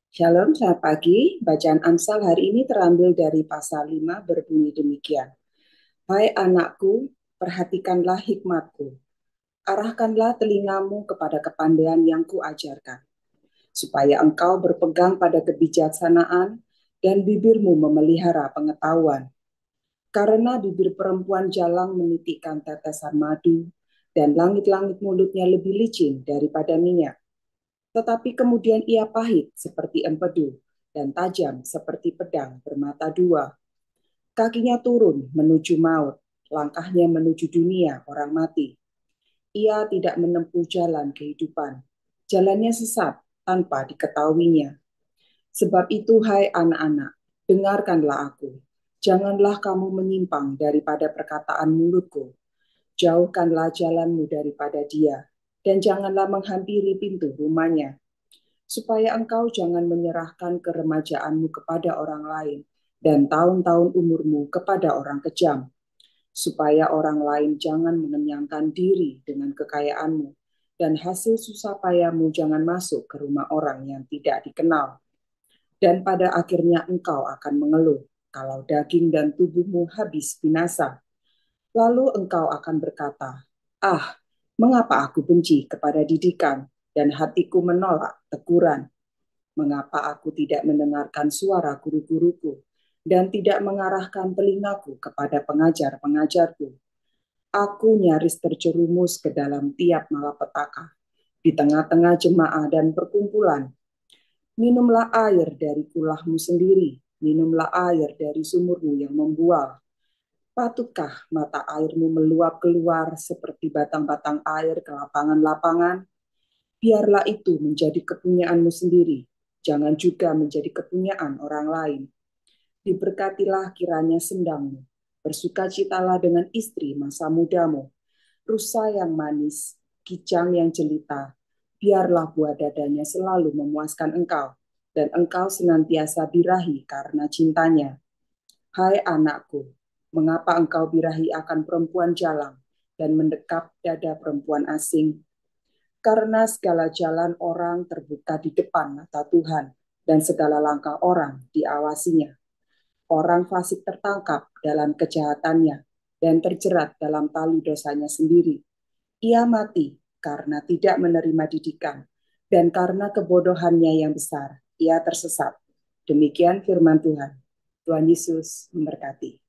Shalom, selamat pagi. Bacaan Amsal hari ini terambil dari pasal 5 berbunyi demikian. Hai anakku, perhatikanlah hikmatku. Arahkanlah telingamu kepada kepandaian yang kuajarkan, supaya engkau berpegang pada kebijaksanaan dan bibirmu memelihara pengetahuan. Karena bibir perempuan jalang menitikkan tetesan madu, dan langit-langit mulutnya lebih licin daripada minyak. Tetapi kemudian ia pahit seperti empedu dan tajam seperti pedang bermata dua. Kakinya turun menuju maut, langkahnya menuju dunia orang mati. Ia tidak menempuh jalan kehidupan. Jalannya sesat tanpa diketahuinya. Sebab itu, hai anak-anak, dengarkanlah aku. Janganlah kamu menyimpang daripada perkataan mulutku. Jauhkanlah jalanmu daripada dia, dan janganlah menghampiri pintu rumahnya, supaya engkau jangan menyerahkan keremajaanmu kepada orang lain dan tahun-tahun umurmu kepada orang kejam, supaya orang lain jangan mengenyangkan diri dengan kekayaanmu, dan hasil susah payamu jangan masuk ke rumah orang yang tidak dikenal. Dan pada akhirnya engkau akan mengeluh kalau daging dan tubuhmu habis binasa. Lalu engkau akan berkata, ah, mengapa aku benci kepada didikan dan hatiku menolak teguran? Mengapa aku tidak mendengarkan suara guru-guruku dan tidak mengarahkan telingaku kepada pengajar-pengajarku? Aku nyaris terjerumus ke dalam tiap malapetaka, di tengah-tengah jemaah dan perkumpulan. Minumlah air dari kulahmu sendiri, minumlah air dari sumurmu yang membual. Patutkah mata airmu meluap keluar seperti batang-batang air ke lapangan-lapangan? Biarlah itu menjadi kepunyaanmu sendiri, jangan juga menjadi kepunyaan orang lain. Diberkatilah kiranya sendangmu, bersukacitalah dengan istri masa mudamu, rusa yang manis, kijang yang jelita, biarlah buah dadanya selalu memuaskan engkau, dan engkau senantiasa birahi karena cintanya. Hai anakku, mengapa engkau birahi akan perempuan jalang dan mendekap dada perempuan asing? Karena segala jalan orang terbuka di depan mata Tuhan, dan segala langkah orang diawasinya. Orang fasik tertangkap dalam kejahatannya dan terjerat dalam tali dosanya sendiri. Ia mati karena tidak menerima didikan, dan karena kebodohannya yang besar, ia tersesat. Demikian firman Tuhan. Tuhan Yesus memberkati.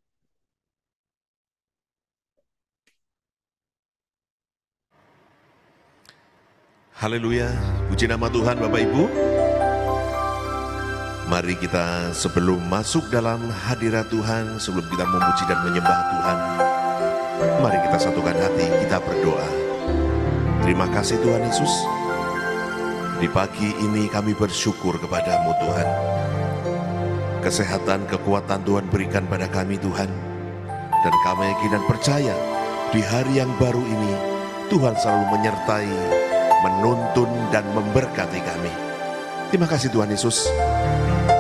Haleluya, puji nama Tuhan Bapak Ibu. Mari kita sebelum masuk dalam hadirat Tuhan, sebelum kita memuji dan menyembah Tuhan, mari kita satukan hati, kita berdoa. Terima kasih Tuhan Yesus. Di pagi ini kami bersyukur kepadamu Tuhan. Kesehatan, kekuatan Tuhan berikan pada kami Tuhan. Dan kami yakin dan percaya di hari yang baru ini Tuhan selalu menyertai, menuntun dan memberkati kami. Terima kasih Tuhan Yesus.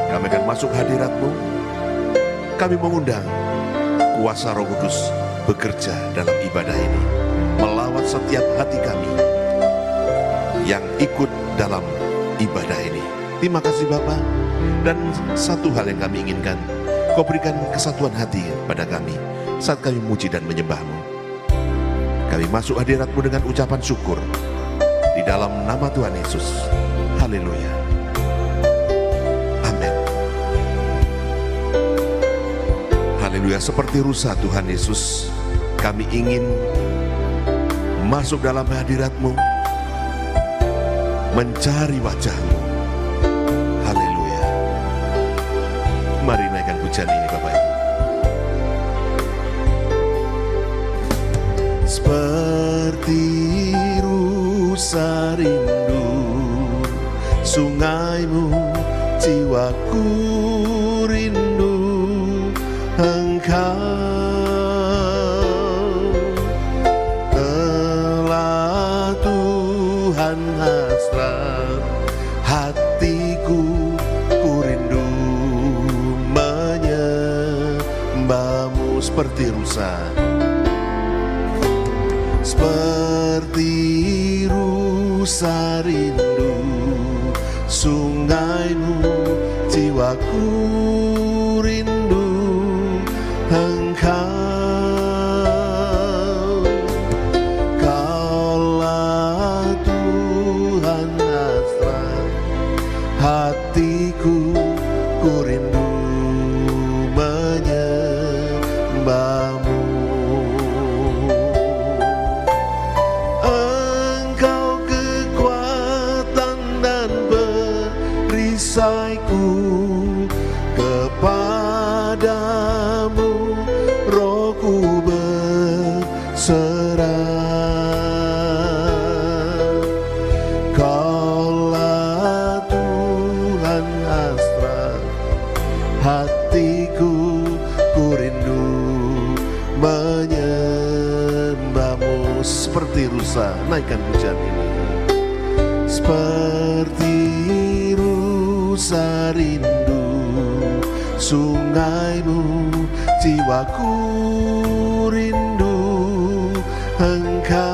Kami akan masuk hadirat-Mu. Kami mengundang kuasa Roh Kudus bekerja dalam ibadah ini, melawat setiap hati kami yang ikut dalam ibadah ini. Terima kasih Bapa. Dan satu hal yang kami inginkan, Kau berikan kesatuan hati pada kami saat kami memuji dan menyembah-Mu. Kami masuk hadirat-Mu dengan ucapan syukur di dalam nama Tuhan Yesus. Haleluya. Amin. Haleluya. Seperti rusa Tuhan Yesus, kami ingin masuk dalam hadirat-Mu, mencari wajah-Mu. Haleluya. Mari naikkan pujian ini Bapak Ibu. Seperti rusa rindu sungaimu, jiwaku rindu Engkau. Telah Tuhan hasrat hatiku, ku rindu menyembah-Mu. Seperti rusa, seperti rusa rindu sungaimu, sungaimu, jiwaku rindu Engkau. Kaulah Tuhan hasrat hatiku, ku rindu menyembahmu. Engkau kekuatan dan perisaiku, kepadamu rohku berserah. Kaulah Tuhan hasrat hatiku, ku rindu menyembahmu. Seperti rusa, naikkan pujian ini. Seperti rusa rindu sungaimu, jiwaku rindu Engkau.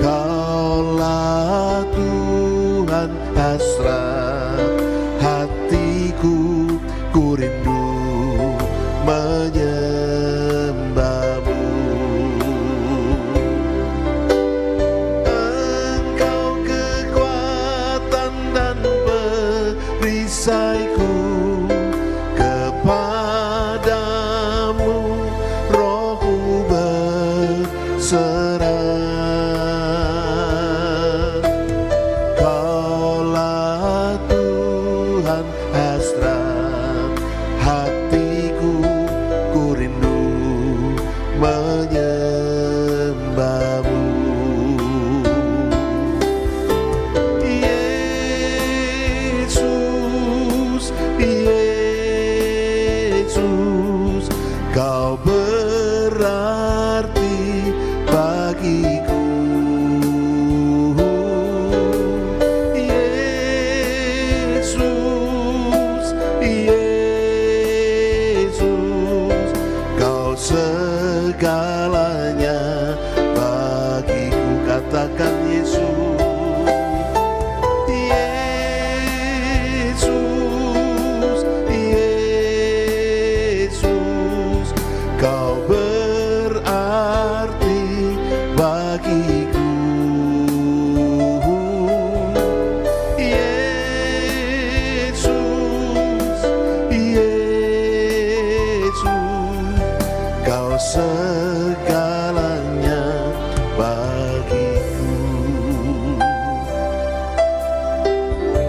Kaulah Tuhan hasrat hatiku, ku rindu menyembahmu. Engkau kekuatan dan perisaiku, kepadamu rohku berserah. Kaulah Tuhan hasrat hatiku, ku rindu menyembahmu. Yesus, Yesus, Kau berarti bagiku. Yesus, Yesus, Kau segalanya bagiku. Katakan Yesus. Yesus, Yesus, Kau berarti bagiku. Yesus, Yesus, Kau segalanya bagiku.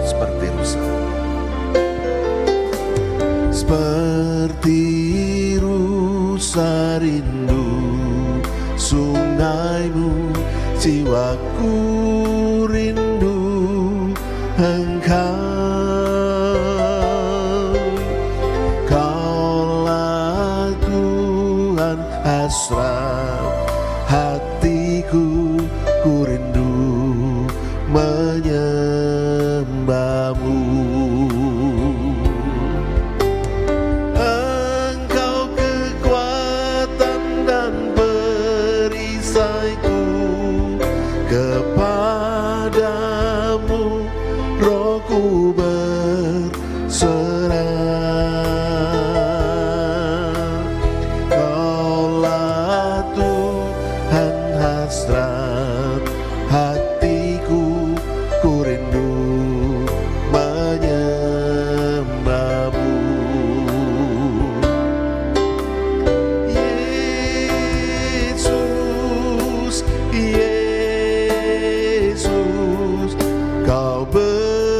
Seperti rusa, seperti rusa rindu sungaimu, jiwaku rindu Engkau. Kaulah Tuhan hasrat hatiku, ku rindu menyembahmu. Engkau kekuatan dan perisaiku, kepadamu rohku berserah. Kaulah Tuhan hasrat hatiku, ku rindu menyembahmu. Yesus, Yesus, Kau berarti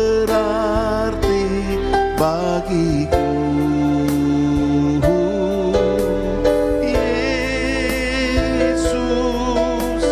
bagiku. Yesus, Yesus,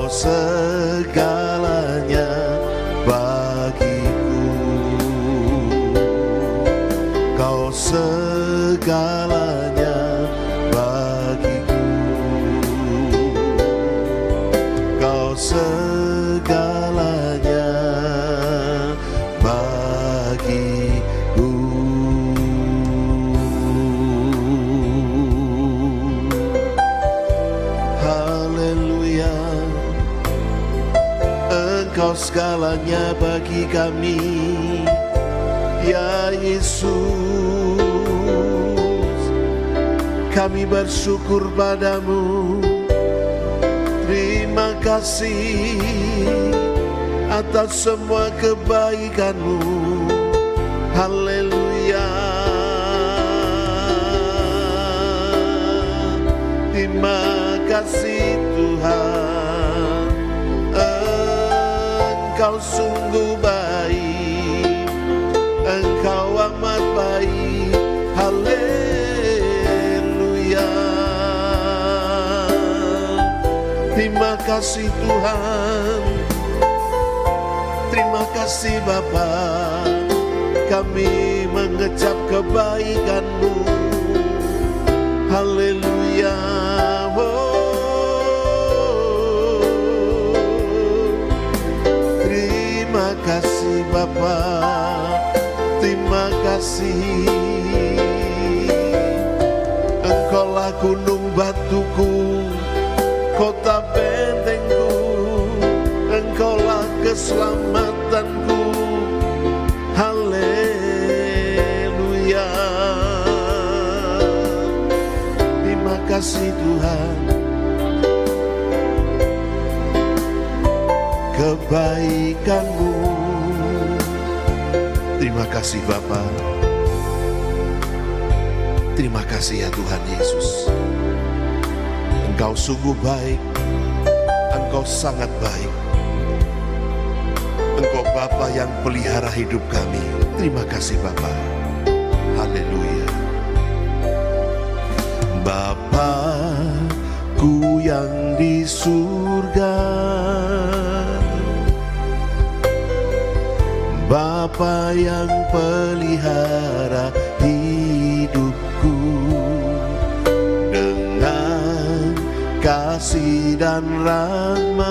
segalanya bagiku, Kau segalanya bagiku, Kau segalanya bagiku. Haleluya, Engkau segalanya bagi kami, ya Yesus. Kami bersyukur padamu, terima kasih atas semua kebaikan-Mu. Haleluya, terima kasih Tuhan, Engkau sungguh baik, Engkau amat baik. Haleluya, terima kasih Tuhan, terima kasih Bapa. Kami mengecap kebaikan-Mu. Haleluya, terima kasih Bapa, terima kasih. Engkaulah gunung batuku, kota bentengku, Engkaulah keselamatanku. Haleluya, terima kasih Tuhan, kebaikan-Mu. Terima kasih Bapa, terima kasih ya Tuhan Yesus. Engkau sungguh baik, Engkau sangat baik. Engkau Bapa yang pelihara hidup kami. Terima kasih Bapa. Haleluya. Bapa-Ku yang di surga, Bapa yang pelihara hidupku dengan kasih dan rahmat,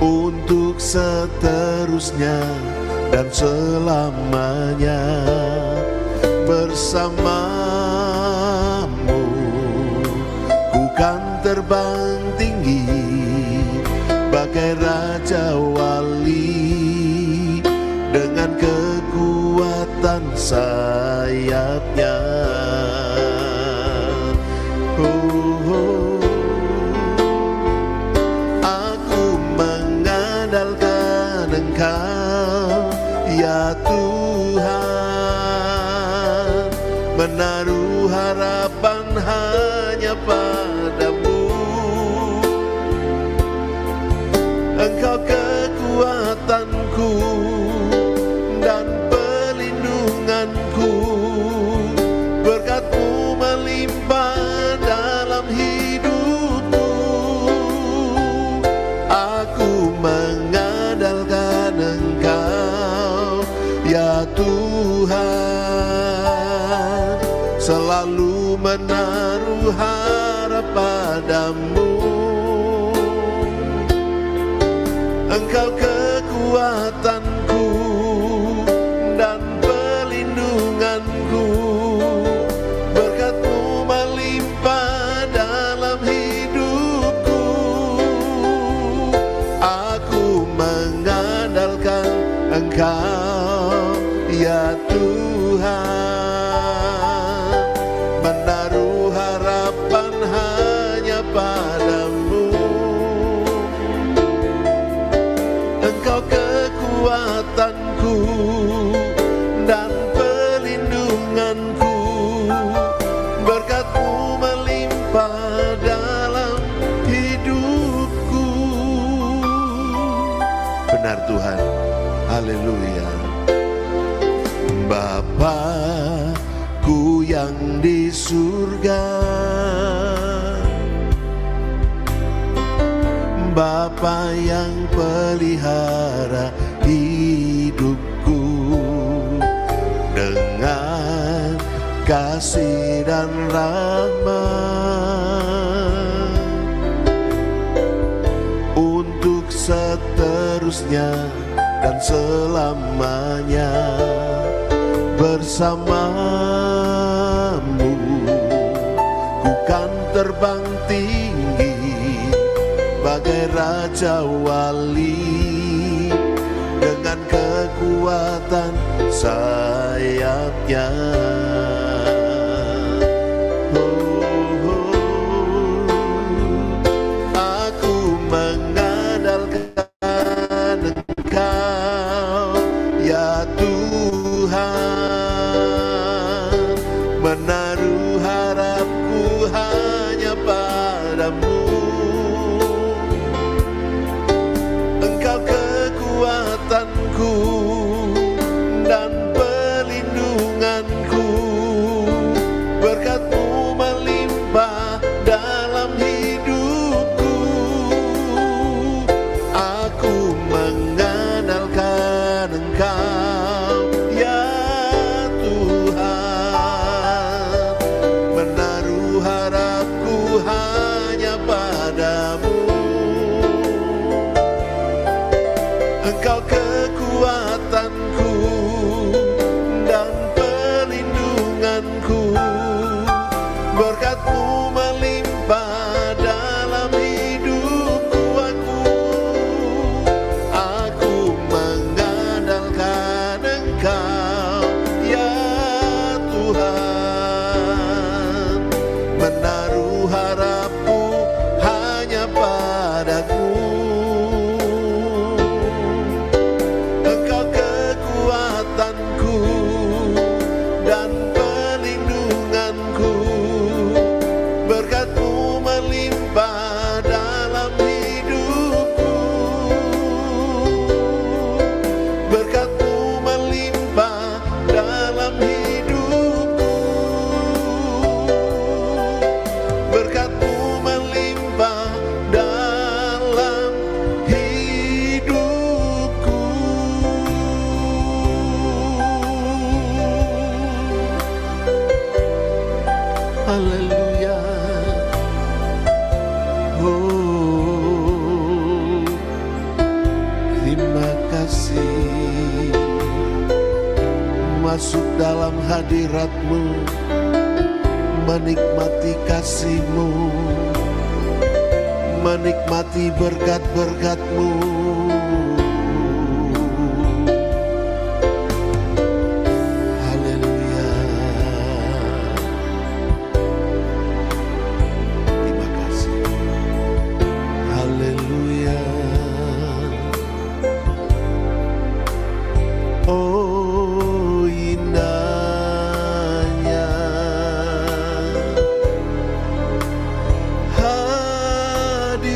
untuk seterusnya dan selamanya bersamamu. Ku kan terbang tinggi bagai Raja Wali, dengan kekuatan sayapnya. Aku mengandalkan Engkau, ya Tuhan, menaruh harapan hanya padamu. Engkau kekuatanku dan pelindunganku, berkat-Mu melimpah dalam hidupku. Aku mengandalkan Engkau, ya Tuhan, selalu menaruh harap padamu. Engkau kekuatanku dan pelindunganku, berkat-Mu melimpah dalam hidupku. Aku mengandalkan Engkau, ya Tuhan, menaruh harapan hanya padamu. Engkau kekuatanku dan pelindunganku, berkat-Mu melimpah dalam hidupku. Benar Tuhan, haleluya. Bapa-Ku yang di surga, Bapa yang pelihara hidupku dengan kasih dan rahmat untuk seterusnya dan selamanya bersamamu. Ku kan terbang tinggi bagai raja wali dengan kekuatan sayapnya. Aku mengandalkan Engkau ya Tuhan, menaruh harapku hanya padamu. Kekuatanku dan pelindunganku, berkat-Mu melimpah dalam hidupku. Aku mengandalkan Engkau ya Tuhan, menaruh harapku hanya padamu. Engkau kekuatanku dan pelindunganku, berkat-Mu melimpah dalam hidupku. Aku mengandalkan Engkau ya Tuhan, menaruh harapku hanya padamu. Dan pelindunganku, berkat-Mu melimpah dalam hidupku. Berkat-Mu melimpah dalam hidupku. Berkat-Mu melimpah dalam hidupku. Haleluya. Oh, terima kasih. Masuk dalam hadirat-Mu, menikmati kasih-Mu, menikmati berkat-berkat-Mu. Oh indahnya hadirat-Mu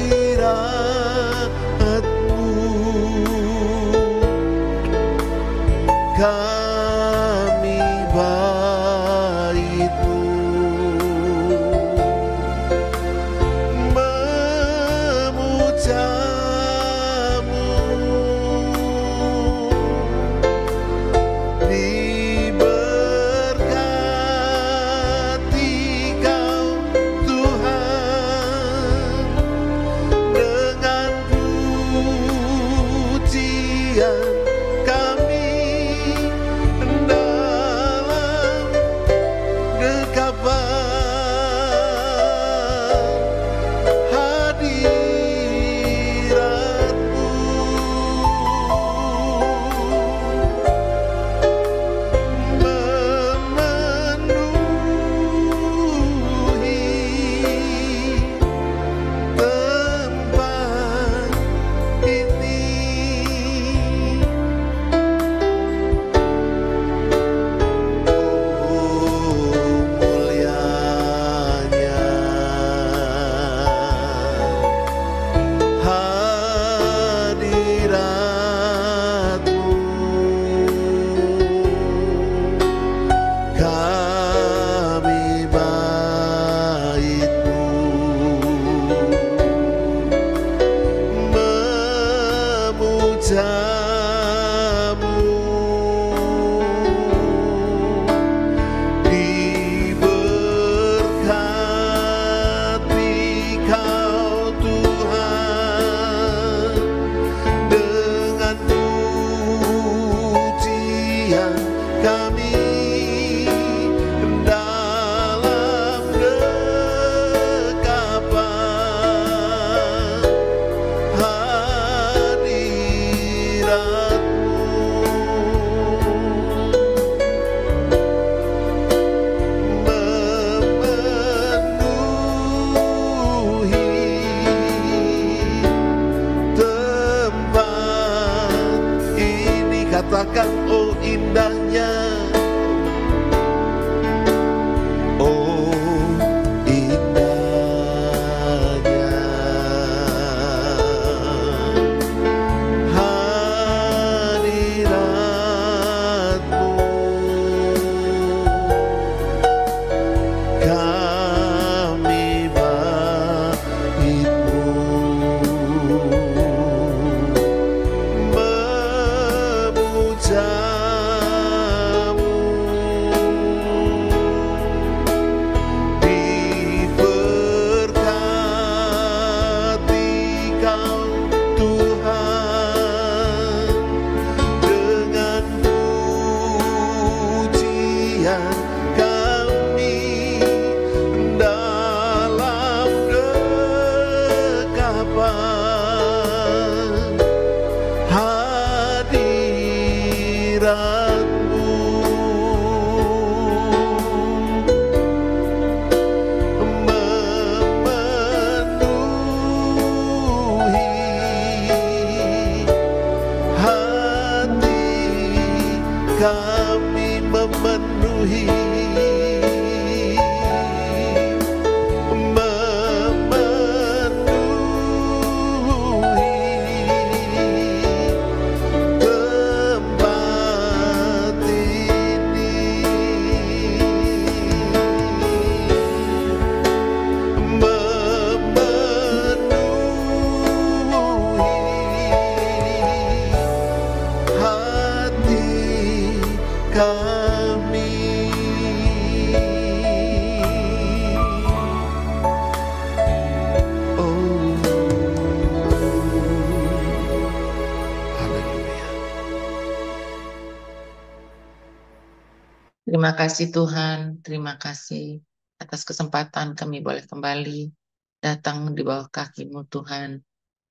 Terima kasih Tuhan, terima kasih atas kesempatan kami boleh kembali datang di bawah kaki-Mu Tuhan.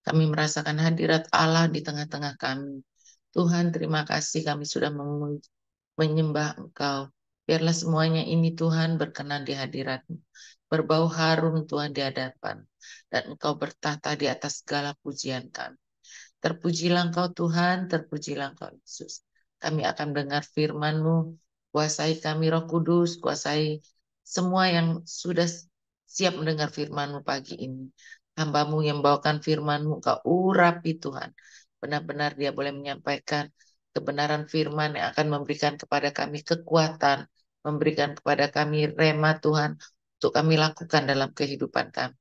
Kami merasakan hadirat Allah di tengah-tengah kami. Tuhan, terima kasih kami sudah menyembah Engkau. Biarlah semuanya ini Tuhan berkenan di hadirat-Mu. Berbau harum Tuhan di hadapan. Dan Engkau bertahta di atas segala pujian kami. Terpujilah Engkau Tuhan, terpujilah Engkau Yesus. Kami akan dengar firman-Mu. Kuasai kami Roh Kudus, kuasai semua yang sudah siap mendengar firman-Mu pagi ini. Hamba-Mu yang bawakan firman-Mu, Engkau urapi Tuhan. Benar-benar dia boleh menyampaikan kebenaran firman yang akan memberikan kepada kami kekuatan, memberikan kepada kami rema Tuhan, untuk kami lakukan dalam kehidupan kami.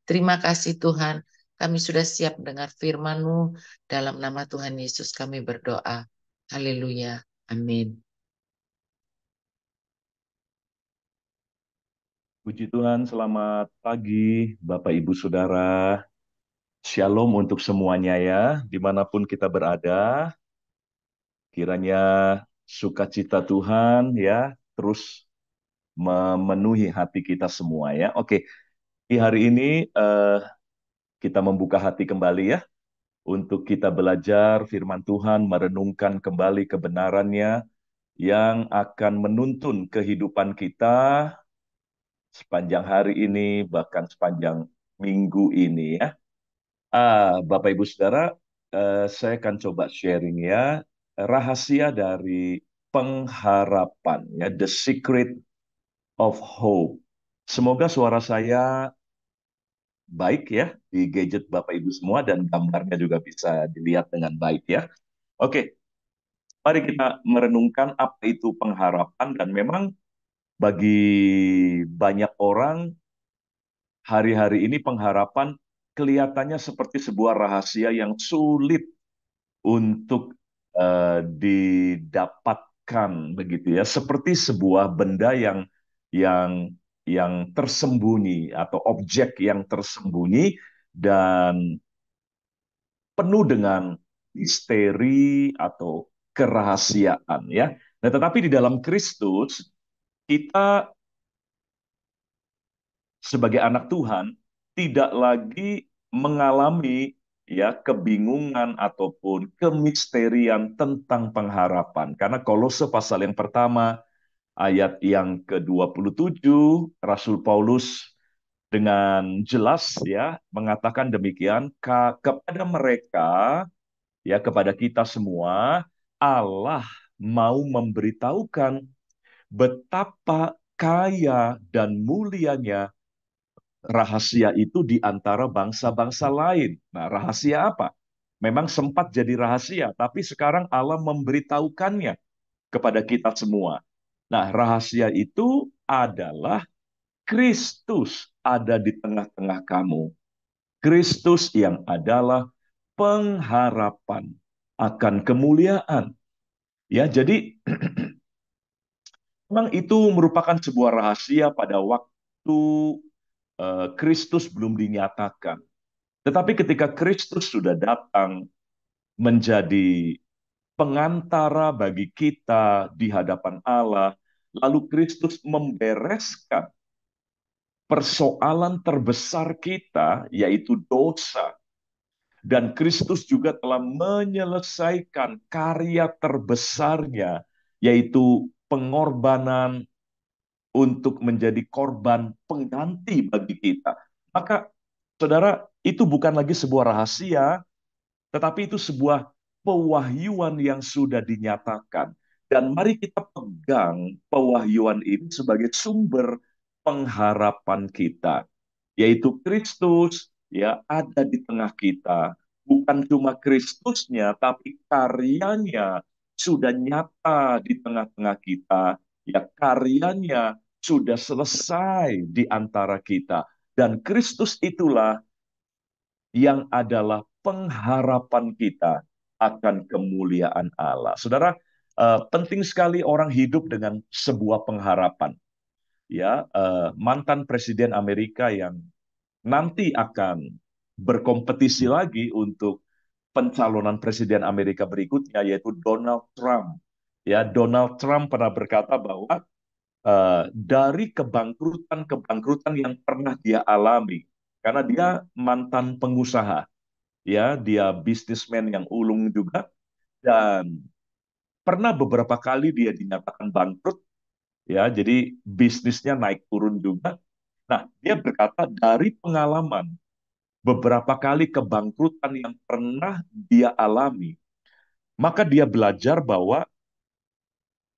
Terima kasih Tuhan, kami sudah siap mendengar firman-Mu. Dalam nama Tuhan Yesus kami berdoa. Haleluya. Amin. Puji Tuhan, selamat pagi Bapak Ibu Saudara. Shalom untuk semuanya ya, dimanapun kita berada. Kiranya sukacita Tuhan ya terus memenuhi hati kita semua ya. Oke, di hari ini kita membuka hati kembali ya untuk kita belajar firman Tuhan, merenungkan kembali kebenarannya yang akan menuntun kehidupan kita sepanjang hari ini, bahkan sepanjang minggu ini ya. Bapak Ibu Saudara, saya akan coba sharing ya, rahasia dari pengharapan ya, the secret of hope. Semoga suara saya baik ya di gadget Bapak Ibu semua dan gambarnya juga bisa dilihat dengan baik ya. Oke, mari kita merenungkan apa itu pengharapan dan memang bagi banyak orang hari-hari ini pengharapan kelihatannya seperti sebuah rahasia yang sulit untuk didapatkan begitu ya, seperti sebuah benda yang yang tersembunyi atau objek yang tersembunyi dan penuh dengan misteri atau kerahasiaan ya. Nah, tetapi di dalam Kristus kita sebagai anak Tuhan tidak lagi mengalami ya kebingungan ataupun kemisterian tentang pengharapan. Karena Kolose pasal yang pertama ayat yang ke-27 Rasul Paulus dengan jelas ya mengatakan demikian kepada mereka ya kepada kita semua Allah mau memberitahukan betapa kaya dan mulianya rahasia itu di antara bangsa-bangsa lain. Nah, rahasia apa? Memang sempat jadi rahasia, tapi sekarang Allah memberitahukannya kepada kita semua. Nah, rahasia itu adalah Kristus ada di tengah-tengah kamu. Kristus yang adalah pengharapan akan kemuliaan. Ya, jadi memang itu merupakan sebuah rahasia pada waktu Kristus belum dinyatakan. Tetapi ketika Kristus sudah datang menjadi pengantara bagi kita di hadapan Allah, lalu Kristus membereskan persoalan terbesar kita, yaitu dosa. Dan Kristus juga telah menyelesaikan karya terbesarnya, yaitu pengorbanan untuk menjadi korban pengganti bagi kita. Maka, saudara, itu bukan lagi sebuah rahasia, tetapi itu sebuah pewahyuan yang sudah dinyatakan. Dan mari kita pegang pewahyuan ini sebagai sumber pengharapan kita, yaitu Kristus ya ada di tengah kita. Bukan cuma Kristusnya, tapi karyanya sudah nyata di tengah-tengah kita. Ya, karyanya sudah selesai di antara kita. Dan Kristus itulah yang adalah pengharapan kita akan kemuliaan Allah. Saudara, penting sekali orang hidup dengan sebuah pengharapan. Ya, mantan Presiden Amerika yang nanti akan berkompetisi lagi untuk pencalonan Presiden Amerika berikutnya, yaitu Donald Trump. Ya, Donald Trump pernah berkata bahwa dari kebangkrutan-kebangkrutan yang pernah dia alami. Karena dia mantan pengusaha, ya, dia bisnismen yang ulung juga, dan pernah beberapa kali dia dinyatakan bangkrut, ya, jadi bisnisnya naik turun juga. Nah, dia berkata dari pengalaman beberapa kali kebangkrutan yang pernah dia alami, maka dia belajar bahwa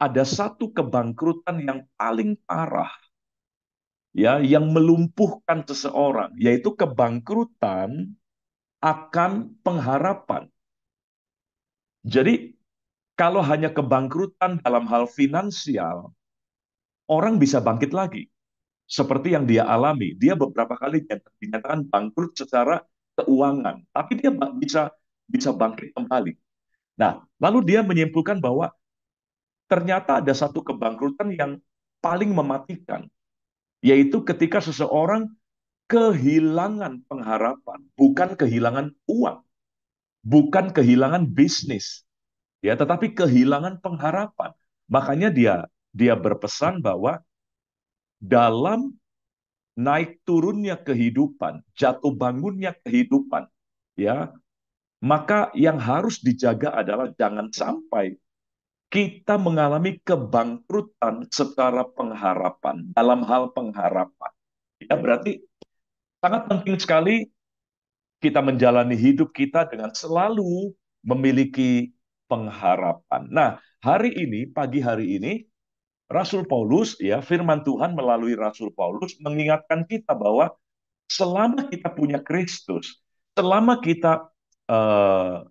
ada satu kebangkrutan yang paling parah, ya, yang melumpuhkan seseorang, yaitu kebangkrutan akan pengharapan. Jadi, kalau hanya kebangkrutan dalam hal finansial, orang bisa bangkit lagi. Seperti yang dia alami. Dia beberapa kali dinyatakan bangkrut secara keuangan, tapi dia bisa bisa bangkit kembali. Nah, lalu dia menyimpulkan bahwa ternyata ada satu kebangkrutan yang paling mematikan, yaitu ketika seseorang kehilangan pengharapan, bukan kehilangan uang, bukan kehilangan bisnis, ya, tetapi kehilangan pengharapan. Makanya dia berpesan bahwa dalam naik turunnya kehidupan, jatuh bangunnya kehidupan, ya, maka yang harus dijaga adalah jangan sampai kita mengalami kebangkrutan secara pengharapan, dalam hal pengharapan. Ya, berarti sangat penting sekali kita menjalani hidup kita dengan selalu memiliki pengharapan. Nah, hari ini, pagi hari ini, Rasul Paulus, ya, firman Tuhan melalui Rasul Paulus mengingatkan kita bahwa selama kita punya Kristus, selama kita eh,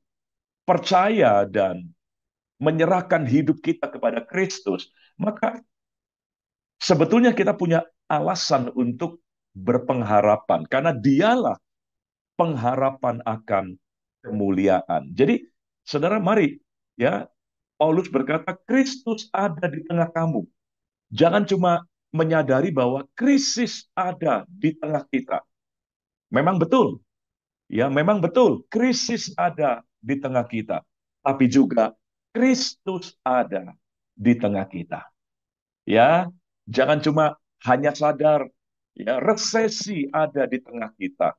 percaya dan menyerahkan hidup kita kepada Kristus, maka sebetulnya kita punya alasan untuk berpengharapan karena dialah pengharapan akan kemuliaan. Jadi, saudara, mari, ya, Paulus berkata Kristus ada di tengah kamu. Jangan cuma menyadari bahwa krisis ada di tengah kita. Memang betul, ya, memang betul krisis ada di tengah kita, tapi juga Kristus ada di tengah kita. Ya, jangan cuma hanya sadar, ya, resesi ada di tengah kita,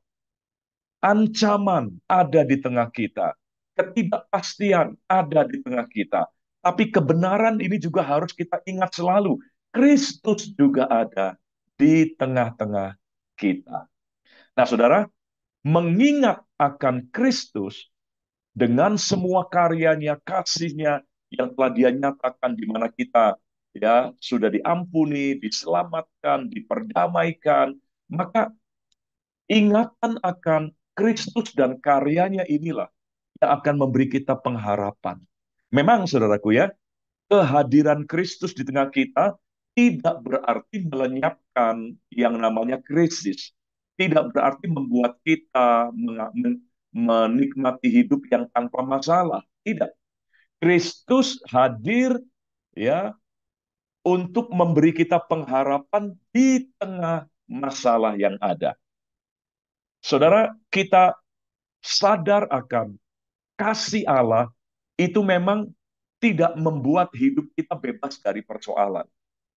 ancaman ada di tengah kita, ketidakpastian ada di tengah kita. Tapi kebenaran ini juga harus kita ingat selalu. Kristus juga ada di tengah-tengah kita. Nah, saudara, mengingat akan Kristus dengan semua karyanya, kasihnya yang telah dia nyatakan di mana kita, ya, sudah diampuni, diselamatkan, diperdamaikan, maka ingatan akan Kristus dan karyanya inilah yang akan memberi kita pengharapan. Memang, saudaraku, ya, kehadiran Kristus di tengah kita tidak berarti melenyapkan yang namanya krisis. Tidak berarti membuat kita menikmati hidup yang tanpa masalah. Tidak. Kristus hadir, ya, untuk memberi kita pengharapan di tengah masalah yang ada. Saudara, kita sadar akan kasih Allah itu memang tidak membuat hidup kita bebas dari persoalan.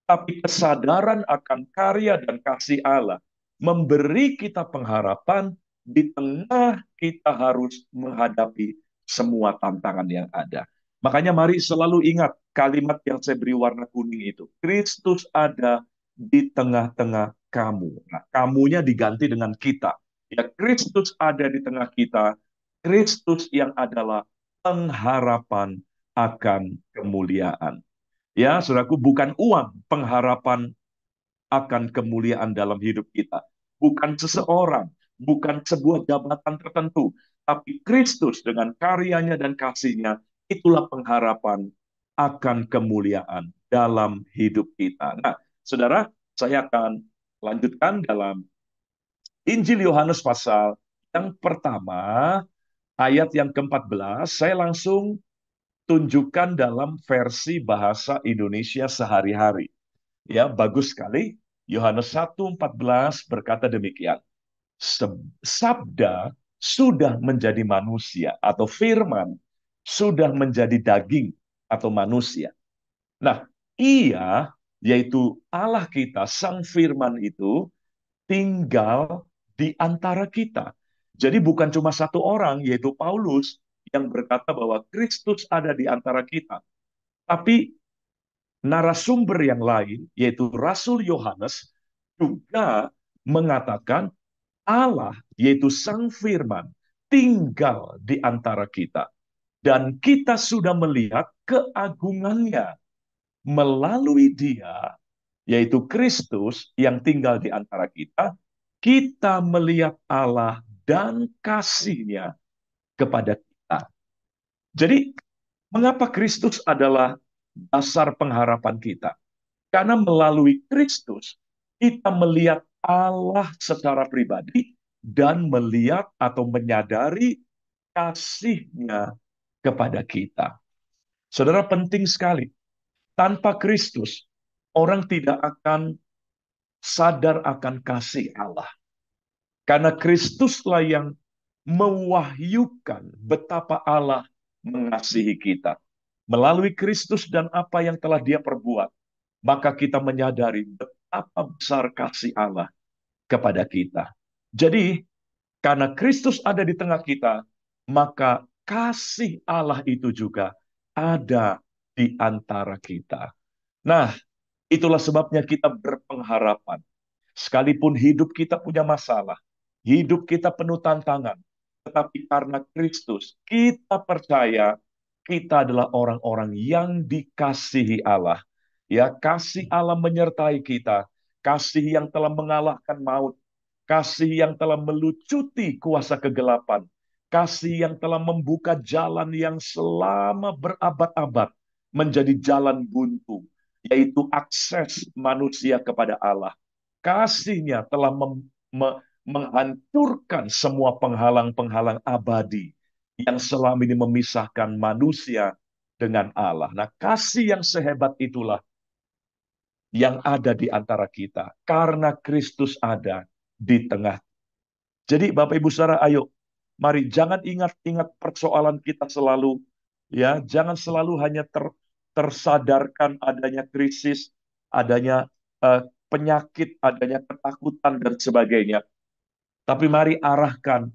Tapi kesadaran akan karya dan kasih Allah memberi kita pengharapan di tengah kita harus menghadapi semua tantangan yang ada. Makanya mari selalu ingat kalimat yang saya beri warna kuning itu. Kristus ada di tengah-tengah kamu. Nah, kamunya diganti dengan kita. Ya, Kristus ada di tengah kita. Kristus yang adalah pengharapan akan kemuliaan. Ya, saudaraku, bukan uang pengharapan akan kemuliaan dalam hidup kita. Bukan seseorang, bukan sebuah jabatan tertentu, tapi Kristus dengan karyanya dan kasihnya, itulah pengharapan akan kemuliaan dalam hidup kita. Nah, saudara, saya akan lanjutkan dalam Injil Yohanes pasal yang pertama, ayat yang ke-14, saya langsung tunjukkan dalam versi bahasa Indonesia sehari-hari. Ya, bagus sekali. Yohanes 1:14 berkata demikian. Sabda sudah menjadi manusia atau firman sudah menjadi daging atau manusia. Nah, ia yaitu Allah kita, Sang Firman itu tinggal di antara kita. Jadi bukan cuma satu orang, yaitu Paulus, yang berkata bahwa Kristus ada di antara kita. Tapi narasumber yang lain, yaitu Rasul Yohanes, juga mengatakan Allah, yaitu Sang Firman, tinggal di antara kita. Dan kita sudah melihat keagungannya melalui Dia, yaitu Kristus yang tinggal di antara kita. Kita melihat Allah dan kasih-Nya kepada kita. Jadi, mengapa Kristus adalah dasar pengharapan kita? Karena melalui Kristus, kita melihat Allah secara pribadi dan melihat atau menyadari kasih-Nya kepada kita. Saudara, penting sekali. Tanpa Kristus, orang tidak akan sadar akan kasih Allah. Karena Kristuslah yang mewahyukan betapa Allah mengasihi kita. Melalui Kristus dan apa yang telah Dia perbuat, maka kita menyadari betapa besar kasih Allah kepada kita. Jadi, karena Kristus ada di tengah kita, maka kasih Allah itu juga ada di antara kita. Nah, itulah sebabnya kita berpengharapan. Sekalipun hidup kita punya masalah, hidup kita penuh tantangan, tetapi karena Kristus, kita percaya kita adalah orang-orang yang dikasihi Allah. Ya, kasih Allah menyertai kita, kasih yang telah mengalahkan maut, kasih yang telah melucuti kuasa kegelapan, kasih yang telah membuka jalan yang selama berabad-abad menjadi jalan buntu, yaitu akses manusia kepada Allah. Kasih-Nya telah menghancurkan semua penghalang-penghalang abadi yang selama ini memisahkan manusia dengan Allah. Nah, kasih yang sehebat itulah yang ada di antara kita karena Kristus ada di tengah. Jadi Bapak Ibu Saudara, ayo mari jangan ingat-ingat persoalan kita selalu, ya, jangan selalu hanya tersadarkan adanya krisis, adanya penyakit, adanya ketakutan dan sebagainya. Tapi mari arahkan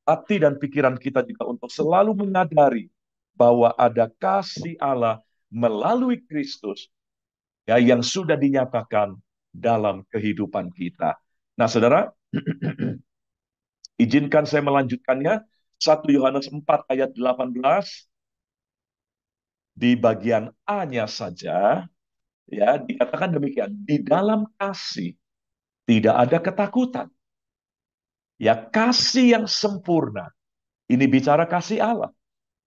hati dan pikiran kita juga untuk selalu menyadari bahwa ada kasih Allah melalui Kristus, ya, yang sudah dinyatakan dalam kehidupan kita. Nah, saudara, izinkan saya melanjutkannya. 1 Yohanes 4 ayat 18, di bagian A-nya saja, ya, dikatakan demikian. Di dalam kasih tidak ada ketakutan. Ya, kasih yang sempurna, ini bicara kasih Allah,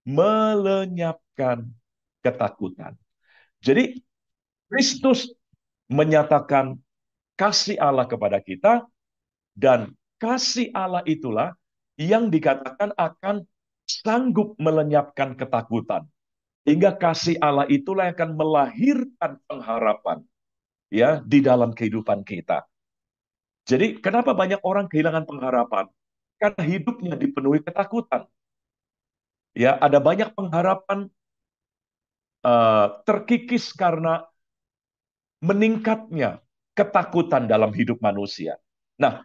melenyapkan ketakutan. Jadi, Kristus menyatakan kasih Allah kepada kita, dan kasih Allah itulah yang dikatakan akan sanggup melenyapkan ketakutan. Hingga kasih Allah itulah yang akan melahirkan pengharapan, ya, di dalam kehidupan kita. Jadi kenapa banyak orang kehilangan pengharapan? Karena hidupnya dipenuhi ketakutan. Ya, ada banyak pengharapan terkikis karena meningkatnya ketakutan dalam hidup manusia. Nah,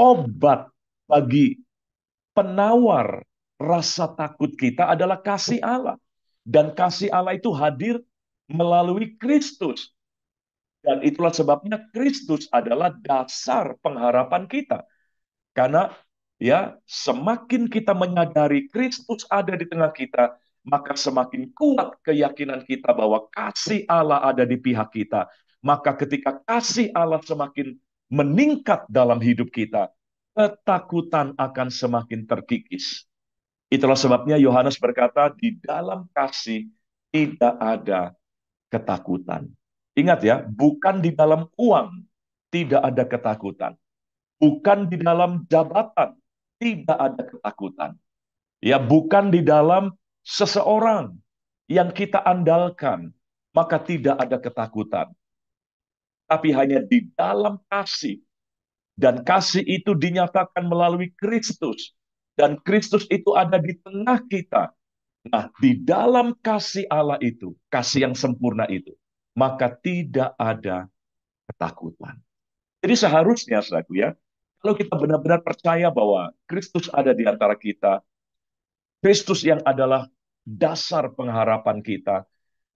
obat bagi penawar rasa takut kita adalah kasih Allah. Dan kasih Allah itu hadir melalui Kristus. Dan itulah sebabnya Kristus adalah dasar pengharapan kita. Karena, ya, semakin kita menyadari Kristus ada di tengah kita, maka semakin kuat keyakinan kita bahwa kasih Allah ada di pihak kita. Maka ketika kasih Allah semakin meningkat dalam hidup kita, ketakutan akan semakin terkikis. Itulah sebabnya Yohanes berkata, di dalam kasih tidak ada ketakutan. Ingat ya, bukan di dalam uang tidak ada ketakutan. Bukan di dalam jabatan tidak ada ketakutan. Ya, bukan di dalam seseorang yang kita andalkan, maka tidak ada ketakutan. Tapi hanya di dalam kasih. Dan kasih itu dinyatakan melalui Kristus. Dan Kristus itu ada di tengah kita. Nah, di dalam kasih Allah itu, kasih yang sempurna itu, maka tidak ada ketakutan. Jadi seharusnya, saudaraku ya, kalau kita benar-benar percaya bahwa Kristus ada di antara kita, Kristus yang adalah dasar pengharapan kita,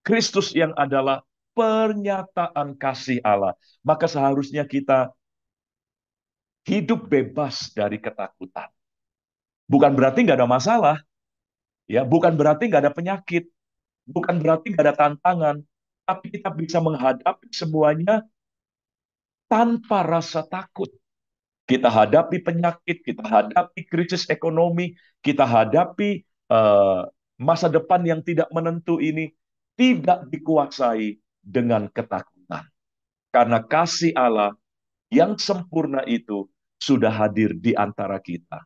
Kristus yang adalah pernyataan kasih Allah, maka seharusnya kita hidup bebas dari ketakutan. Bukan berarti nggak ada masalah, ya, bukan berarti nggak ada penyakit, bukan berarti nggak ada tantangan, tapi kita bisa menghadapi semuanya tanpa rasa takut. Kita hadapi penyakit, kita hadapi krisis ekonomi, kita hadapi masa depan yang tidak menentu ini tidak dikuasai dengan ketakutan. Karena kasih Allah yang sempurna itu sudah hadir di antara kita.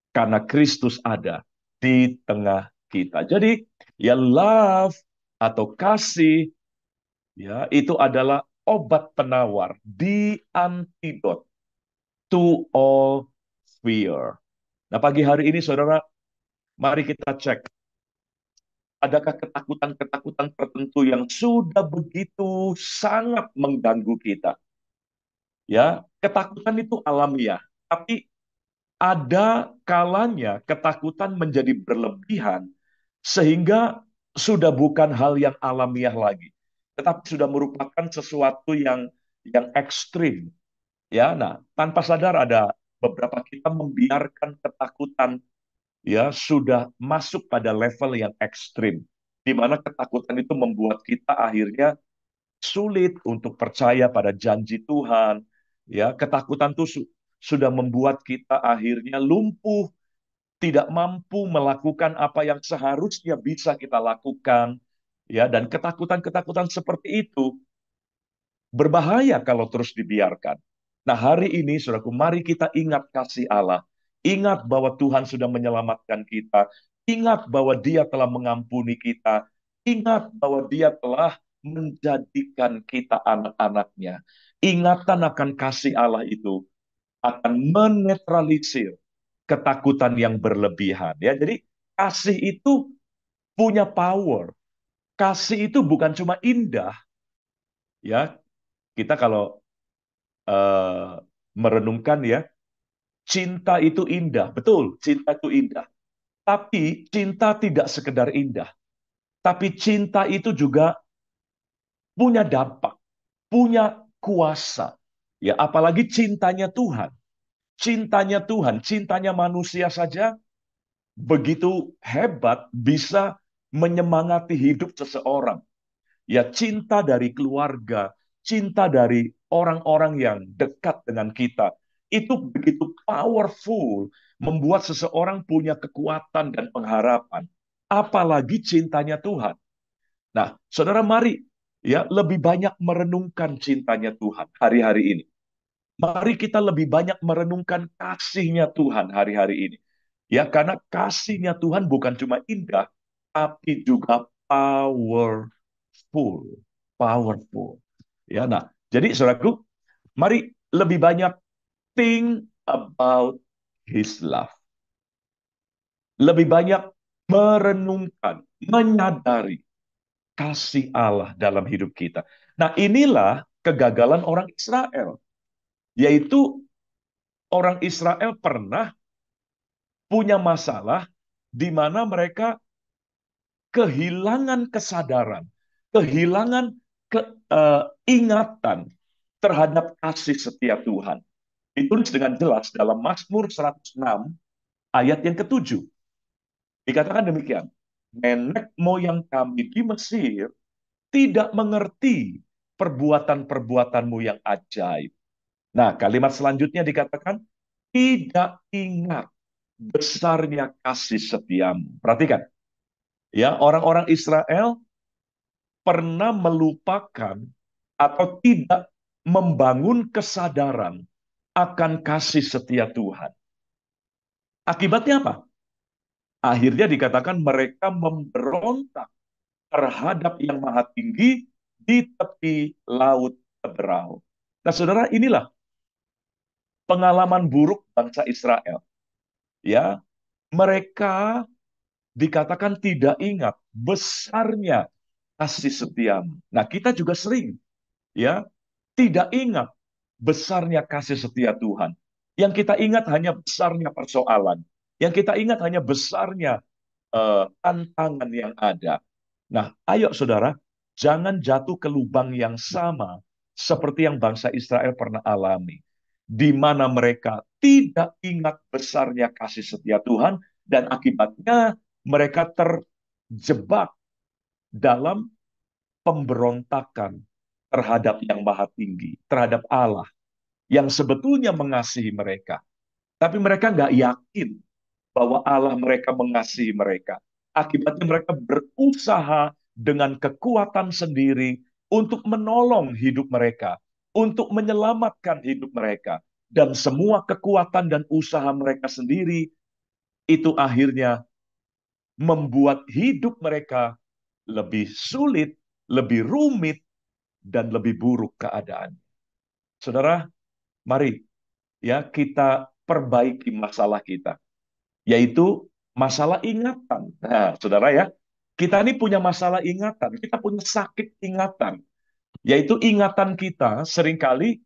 Karena Kristus ada di tengah kita. Jadi ya love atau kasih ya itu adalah obat penawar, the antidote to all fear. Nah, pagi hari ini saudara, mari kita cek adakah ketakutan-ketakutan tertentu yang sudah begitu sangat mengganggu kita. Ya, ketakutan itu alamiah, tapi ada kalanya ketakutan menjadi berlebihan sehingga sudah bukan hal yang alamiah lagi, tetapi sudah merupakan sesuatu yang ekstrim. Ya, nah, tanpa sadar ada beberapa kita membiarkan ketakutan ya sudah masuk pada level yang ekstrim, di mana ketakutan itu membuat kita akhirnya sulit untuk percaya pada janji Tuhan. Ya, ketakutan itu sudah membuat kita akhirnya lumpuh, tidak mampu melakukan apa yang seharusnya bisa kita lakukan. Ya, dan ketakutan-ketakutan seperti itu berbahaya kalau terus dibiarkan. Nah, hari ini, saudaraku, mari kita ingat kasih Allah. Ingat bahwa Tuhan sudah menyelamatkan kita. Ingat bahwa Dia telah mengampuni kita. Ingat bahwa Dia telah menjadikan kita anak-anaknya. Ingatan akan kasih Allah itu akan menetralisir ketakutan yang berlebihan. Ya, jadi kasih itu punya power. Kasih itu bukan cuma indah, ya. Kita kalau eh, merenungkan ya, cinta itu indah, betul, cinta itu indah. Tapi cinta tidak sekedar indah, tapi cinta itu juga punya dampak, punya kuasa. Ya, apalagi cintanya Tuhan. Cintanya Tuhan, cintanya manusia saja begitu hebat bisa menyemangati hidup seseorang. Ya, cinta dari keluarga, cinta dari orang-orang yang dekat dengan kita, itu begitu powerful, membuat seseorang punya kekuatan dan pengharapan. Apalagi cintanya Tuhan. Nah, saudara, mari ya lebih banyak merenungkan cintanya Tuhan hari-hari ini. Mari kita lebih banyak merenungkan kasihnya Tuhan hari-hari ini. Ya, karena kasihnya Tuhan bukan cuma indah, tapi juga powerful. Powerful. Ya, nah, jadi saudaraku, mari lebih banyak think about His love. Lebih banyak merenungkan, menyadari kasih Allah dalam hidup kita. Nah, inilah kegagalan orang Israel. Yaitu orang Israel pernah punya masalah di mana mereka kehilangan kesadaran, kehilangan ingatan terhadap kasih setia Tuhan. Ditulis dengan jelas dalam Mazmur 106 ayat yang ke-7. Dikatakan demikian, nenek moyang kami di Mesir tidak mengerti perbuatan-perbuatanmu yang ajaib. Nah, kalimat selanjutnya dikatakan, tidak ingat besarnya kasih setiamu. Perhatikan, ya, orang-orang Israel pernah melupakan atau tidak membangun kesadaran akan kasih setia Tuhan. Akibatnya apa? Akhirnya dikatakan mereka memberontak terhadap yang maha tinggi di tepi laut Teberau. Nah, saudara, inilah pengalaman buruk bangsa Israel. Ya, mereka dikatakan tidak ingat besarnya kasih setiamu. Nah, kita juga sering ya tidak ingat besarnya kasih setia Tuhan. Yang kita ingat hanya besarnya persoalan. Yang kita ingat hanya besarnya tantangan yang ada. Nah, ayo saudara, jangan jatuh ke lubang yang sama seperti yang bangsa Israel pernah alami, di mana mereka tidak ingat besarnya kasih setia Tuhan, dan akibatnya mereka terjebak dalam pemberontakan terhadap yang maha tinggi, terhadap Allah yang sebetulnya mengasihi mereka. Tapi mereka nggak yakin bahwa Allah mereka mengasihi mereka. Akibatnya mereka berusaha dengan kekuatan sendiri untuk menolong hidup mereka, untuk menyelamatkan hidup mereka. Dan semua kekuatan dan usaha mereka sendiri itu akhirnya membuat hidup mereka lebih sulit, lebih rumit, dan lebih buruk keadaan. Saudara, mari ya kita perbaiki masalah kita, yaitu masalah ingatan. Nah, saudara ya, kita ini punya masalah ingatan, kita punya sakit ingatan, yaitu ingatan kita seringkali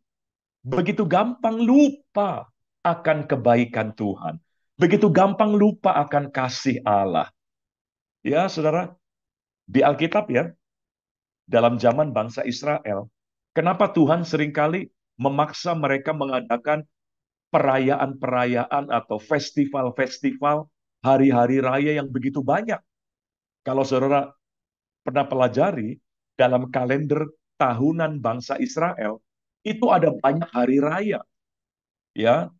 begitu gampang lupa akan kebaikan Tuhan, begitu gampang lupa akan kasih Allah. Ya, saudara, di Alkitab ya, dalam zaman bangsa Israel, kenapa Tuhan seringkali memaksa mereka mengadakan perayaan-perayaan atau festival-festival hari-hari raya yang begitu banyak? Kalau saudara pernah pelajari dalam kalender tahunan bangsa Israel, itu ada banyak hari raya, ya,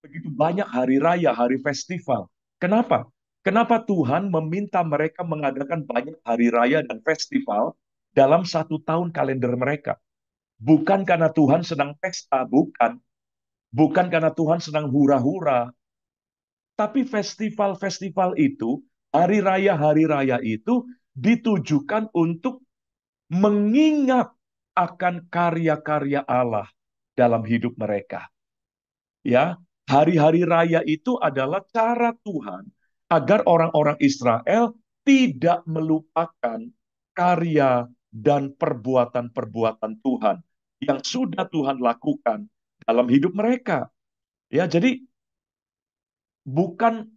begitu banyak hari raya, hari festival. Kenapa? Kenapa Tuhan meminta mereka mengadakan banyak hari raya dan festival dalam satu tahun kalender mereka? Bukan karena Tuhan sedang pesta, bukan. Bukan karena Tuhan sedang hura-hura, tapi festival-festival itu, hari raya itu ditujukan untuk mengingat akan karya-karya Allah dalam hidup mereka. Ya, hari-hari raya itu adalah cara Tuhan agar orang-orang Israel tidak melupakan karya dan perbuatan-perbuatan Tuhan yang sudah Tuhan lakukan dalam hidup mereka. Ya, jadi bukan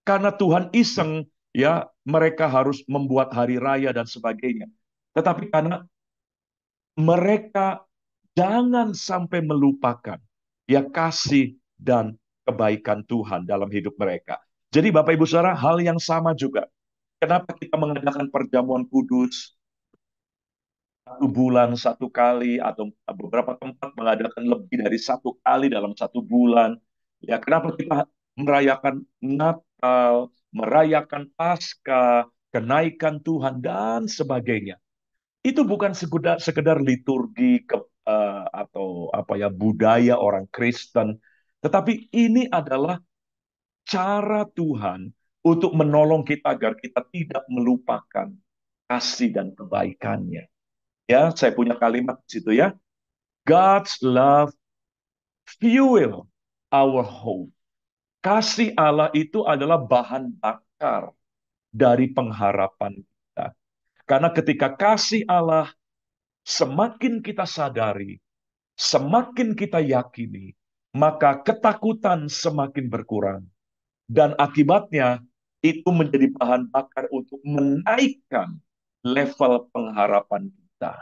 karena Tuhan iseng ya mereka harus membuat hari raya dan sebagainya, tetapi karena mereka jangan sampai melupakan ya kasih dan kebaikan Tuhan dalam hidup mereka. Jadi Bapak Ibu Saudara, hal yang sama juga. Kenapa kita mengadakan perjamuan kudus satu bulan satu kali, atau beberapa tempat mengadakan lebih dari satu kali dalam satu bulan? Ya, kenapa kita merayakan Natal, merayakan Paskah, kenaikan Tuhan dan sebagainya? Itu bukan sekedar liturgi atau apa ya budaya orang Kristen, tetapi ini adalah cara Tuhan untuk menolong kita agar kita tidak melupakan kasih dan kebaikannya. Ya, saya punya kalimat di situ ya. God's love fuel our hope. Kasih Allah itu adalah bahan bakar dari pengharapan kita. Karena ketika kasih Allah semakin kita sadari, semakin kita yakini, maka ketakutan semakin berkurang. Dan akibatnya itu menjadi bahan bakar untuk menaikkan level pengharapan kita.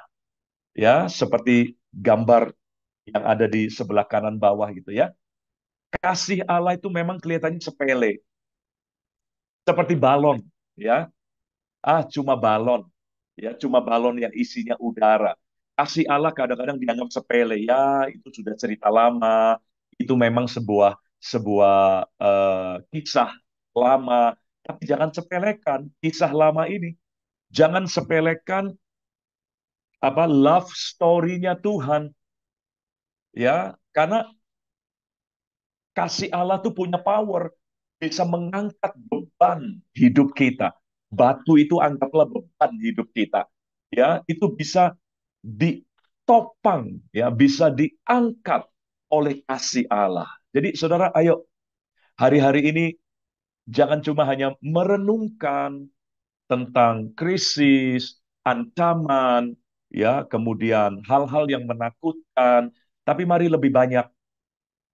Ya, seperti gambar yang ada di sebelah kanan bawah gitu ya. Kasih Allah itu memang kelihatannya sepele, seperti balon, ya. Cuma balon, ya, cuma balon yang isinya udara. Kasih Allah kadang-kadang dianggap sepele, ya, itu sudah cerita lama, itu memang sebuah sebuah kisah lama. Tapi jangan sepelekan kisah lama ini. Jangan sepelekan apa love story-nya Tuhan, ya, karena kasih Allah tuh punya power, bisa mengangkat beban hidup kita. Batu itu anggaplah beban hidup kita. Ya, itu bisa ditopang, ya, bisa diangkat oleh kasih Allah. Jadi saudara, ayo hari-hari ini jangan cuma hanya merenungkan tentang krisis, ancaman, ya, kemudian hal-hal yang menakutkan, tapi mari lebih banyak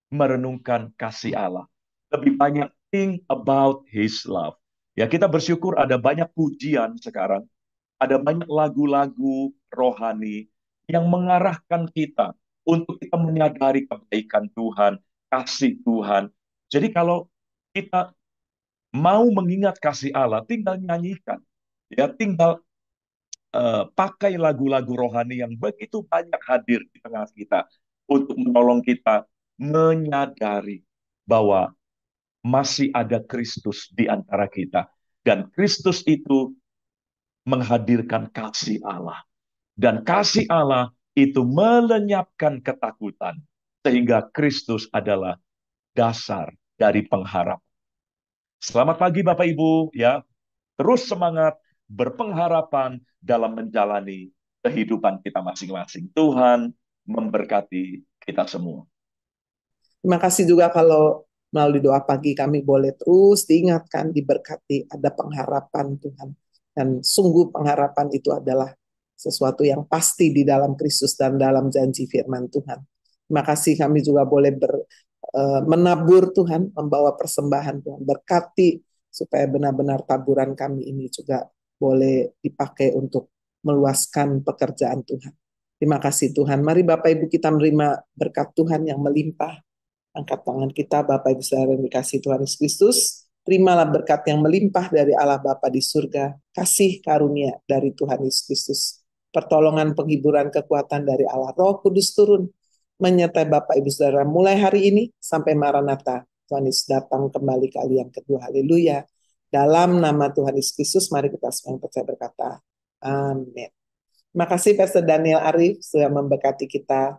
merenungkan kasih Allah. Lebih banyak think about His love. Ya, kita bersyukur ada banyak pujian sekarang, ada banyak lagu-lagu rohani yang mengarahkan kita untuk kita menyadari kebaikan Tuhan, kasih Tuhan. Jadi kalau kita mau mengingat kasih Allah, tinggal nyanyikan. Ya, tinggal pakai lagu-lagu rohani yang begitu banyak hadir di tengah kita untuk menolong kita menyadari bahwa masih ada Kristus di antara kita. Dan Kristus itu menghadirkan kasih Allah. Dan kasih Allah itu melenyapkan ketakutan. Sehingga Kristus adalah dasar dari pengharapan. Selamat pagi Bapak Ibu, ya. Terus semangat berpengharapan dalam menjalani kehidupan kita masing-masing. Tuhan memberkati kita semua. Terima kasih juga kalau melalui doa pagi kami boleh terus diingatkan, diberkati, ada pengharapan Tuhan. Dan sungguh pengharapan itu adalah sesuatu yang pasti di dalam Kristus dan dalam janji firman Tuhan. Terima kasih kami juga boleh menabur Tuhan, membawa persembahan Tuhan. Berkati supaya benar-benar taburan kami ini juga boleh dipakai untuk meluaskan pekerjaan Tuhan. Terima kasih Tuhan. Mari Bapak Ibu kita menerima berkat Tuhan yang melimpah. Angkat tangan kita, Bapak Ibu saudara yang dikasihi Tuhan Yesus Kristus. Terimalah berkat yang melimpah dari Allah Bapa di surga, kasih karunia dari Tuhan Yesus Kristus, pertolongan, penghiburan, kekuatan dari Allah Roh Kudus turun menyertai Bapak Ibu saudara mulai hari ini sampai Maranatha. Tuhan Yesus datang kembali kali yang kedua. Haleluya. Dalam nama Tuhan Yesus Kristus, mari kita semua yang percaya berkata, amin. Terima kasih Pastor Daniel Arif sudah memberkati kita.